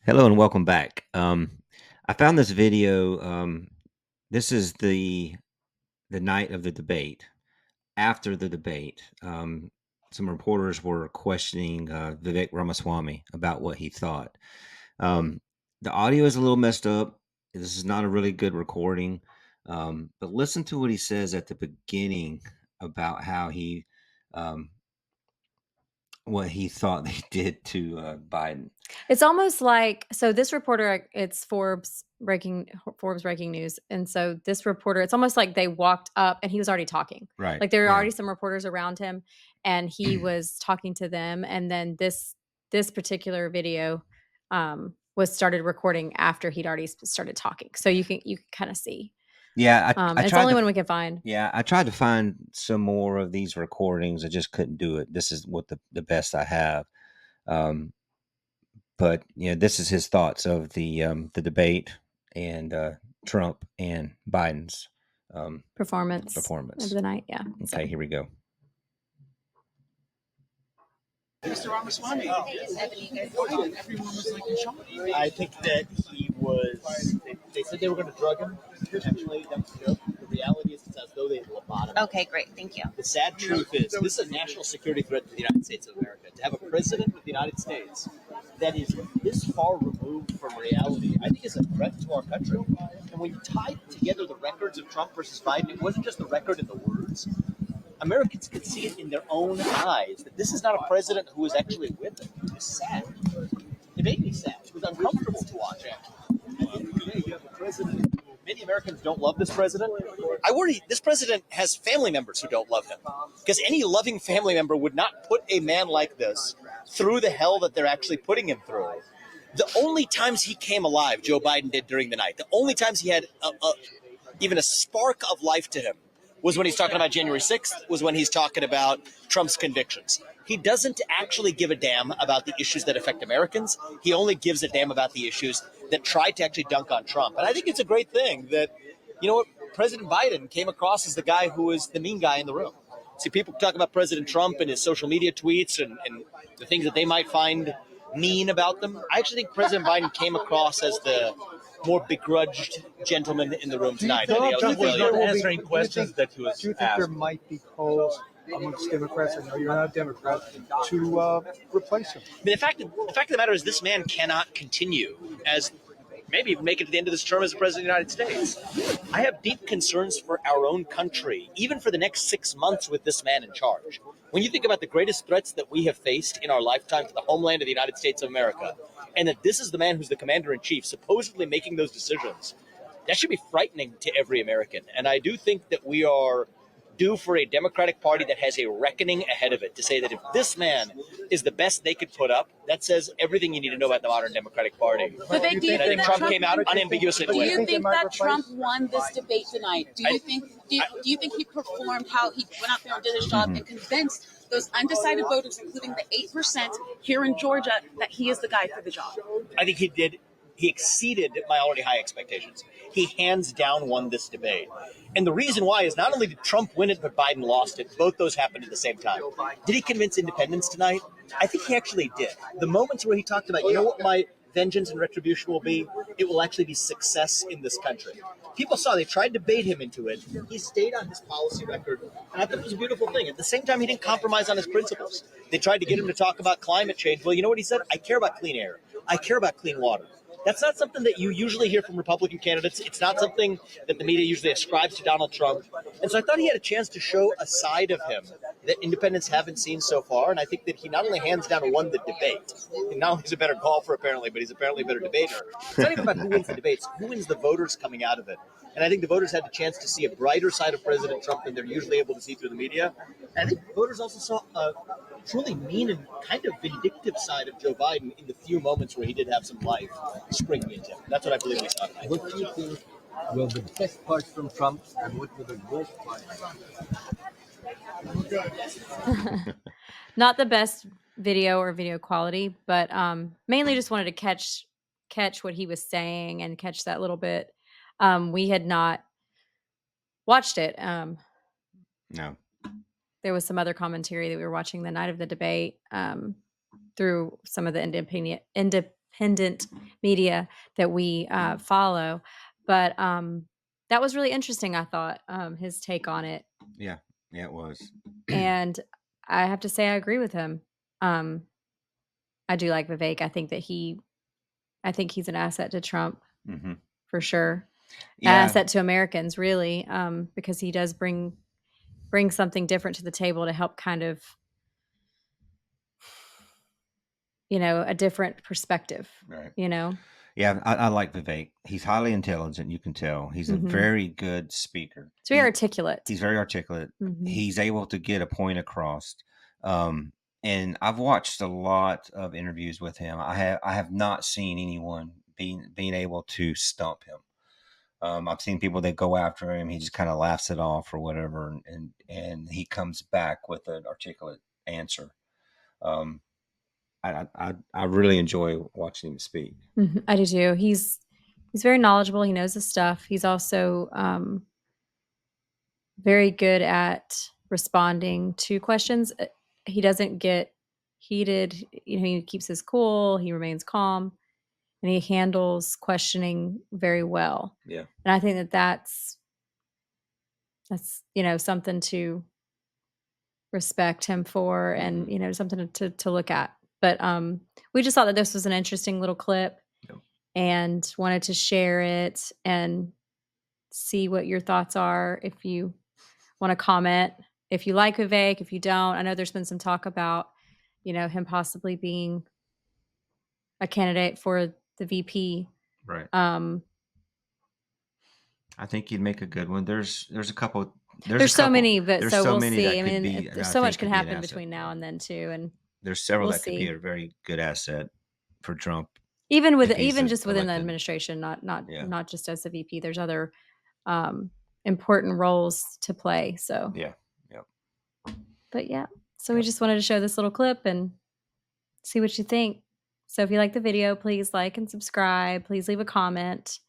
Hello and welcome back. I found this video. This is the night of the debate. After the debate, some reporters were questioning Vivek Ramaswamy about what he thought. Um, the audio is a little messed up. This is not a really good recording. But listen to what he says at the beginning about how um, what he thought they did to Biden. It's almost like this reporter, it's Forbes breaking news, and so this reporter, it's almost like they walked up and he was already talking. Right. Like there were Yeah. already some reporters around him, and he was talking to them. And then this particular video was started recording after he'd already started talking. So you can kind of see. Yeah, I It's the tried only to one we can find. Yeah, I tried to find some more of these recordings. I just couldn't do it. This is what the best I have. Um, but this is his thoughts of the debate and Trump and Biden's Performance of performance. the night. Yeah. Okay, here we go. Mr. Ramaswamy, everyone was like in shock. I think that he was. They said they were going to drug him. Actually, that was a joke. The reality is, it's as though they had lobotomized. Okay, great. Thank you. The sad truth is, this is a national security threat to the United States of America. To have a president of the United States that is this far removed from reality, I think is a threat to our country. And when you tie together the records of Trump versus Biden, it wasn't just the record in the words. Americans could see it in their own eyes that this is not a president who is actually with them. It's sad. It made me sad. It was uncomfortable to watch. Today you have a president. Many Americans don't love this president. I worry this president has family members who don't love him, because any loving family member would not put a man like this through the hell that they're actually putting him through. The only times he came alive, Joe Biden did during the night. The only times he had even a spark of life to him was when he's talking about January 6th, was when he's talking about Trump's convictions. He doesn't actually give a damn about the issues that affect Americans. He only gives a damn about the issues that try to actually dunk on Trump. And I think it's a great thing that, President Biden came across as the guy who is the mean guy in the room. See, people talk about President Trump and his social media tweets and the things that they might find mean about them. I actually think President Biden came across as the more begrudged gentleman in the room tonight. Trump was not answering questions that he was asked. Do you think there might be calls amongst Democrats, I know you're not a Democrat, to replace him? I mean, the fact of the matter is this man cannot continue as maybe even make it to the end of this term as the president of the United States. I have deep concerns for our own country, even for the next 6 months with this man in charge. When you think about the greatest threats that we have faced in our lifetime to the homeland of the United States of America, and that this is the man who's the commander-in-chief supposedly making those decisions, that should be frightening to every American. And I do think that we are due for a Democratic Party that has a reckoning ahead of it to say that if this man is the best they could put up, that says everything you need to know about the modern Democratic Party. Vivek, do you And I think think Trump came out unambiguously to Do win. you think that Trump won this debate tonight? Do you think he performed how he went out there and did his job and convinced those undecided voters, including the 8% here in Georgia, that he is the guy for the job? I think he did. He exceeded my already high expectations. He hands down won this debate. And the reason why is not only did Trump win it, but Biden lost it. Both those happened at the same time. Did he convince independents tonight? I think he actually did. The moments where he talked about, you know what my vengeance and retribution will be? It will actually be success in this country. People saw they tried to bait him into it. He stayed on his policy record, and I thought it was a beautiful thing. At the same time, he didn't compromise on his principles. They tried to get him to talk about climate change. Well, you know what he said? I care about clean air. I care about clean water. That's not something that you usually hear from Republican candidates. It's not something that the media usually ascribes to Donald Trump. And so I thought he had a chance to show a side of him that independents haven't seen so far. And I think that he not only hands down won the debate, and not only he's a better golfer apparently, but he's apparently a better debater. It's not even about who wins the debates, who wins the voters coming out of it. And I think the voters had the chance to see a brighter side of President Trump than they're usually able to see through the media. And I think voters also saw a truly mean and kind of vindictive side of Joe Biden in the few moments where he did have some life springing into him. That's what I believe we saw tonight. What do you think were the best parts from Trump and what were the worst parts? Not the best video or video quality, but mainly just wanted to catch what he was saying and catch that little bit. We had not watched it. No. There was some other commentary that we were watching the night of the debate through some of the independent media that we follow. But that was really interesting, I thought, his take on it. Yeah, it was. And I have to say I agree with him. Um, I do like Vivek. I think he's an asset to Trump Hmm. for sure. An Yeah, asset to Americans, really, because he does bring something different to the table to help kind of, a different perspective, right. you know? Yeah, I like Vivek. He's highly intelligent. You can tell he's a Mhm. very good speaker. It's very articulate. He's very articulate. Mhm. He's able to get a point across. Um, and I've watched a lot of interviews with him. I have not seen anyone being able to stump him. I've seen people that go after him. He just kind of laughs it off or whatever, and he comes back with an articulate answer. Um, I really enjoy watching him speak. Mhm. I do too. He's very knowledgeable. He knows his stuff. He's also very good at responding to questions. He doesn't get heated. He keeps his cool. He remains calm, and he handles questioning very well. Yeah. And I think that's something to respect him for, and something to look at. But we just thought that this was an interesting little clip, Yep. and wanted to share it and see what your thoughts are. If you want to comment, if you like Vivek, if you don't. I know there's been some talk about him possibly being a candidate for the VP. Right. um I think he'd make a good one. There's a couple. there's so many, but There's so so we'll many see. that I could mean, be. there's I so much think can could be an happen asset. between now and then too, and There's several we'll that could be see. a very good asset for Trump. Even if he's just within the elected. administration, Yeah. not just as the VP. There's other important roles to play. So Yeah. Yep. but yeah, so we Yep. just wanted to show this little clip and see what you think. So if you like the video, please like and subscribe. Please leave a comment.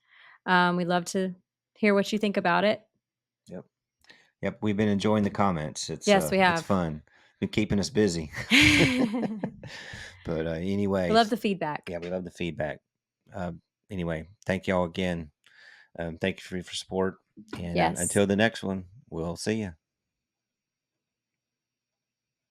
We'd love to hear what you think about it. Yep. Yep. We've been enjoying the comments. Yes, we It's have. fun. Been keeping us busy. We But love anyways, the feedback. yeah, we love the feedback. Anyway, thank y'all again. Thank you for your support. And Yes. until the next one, we'll see you.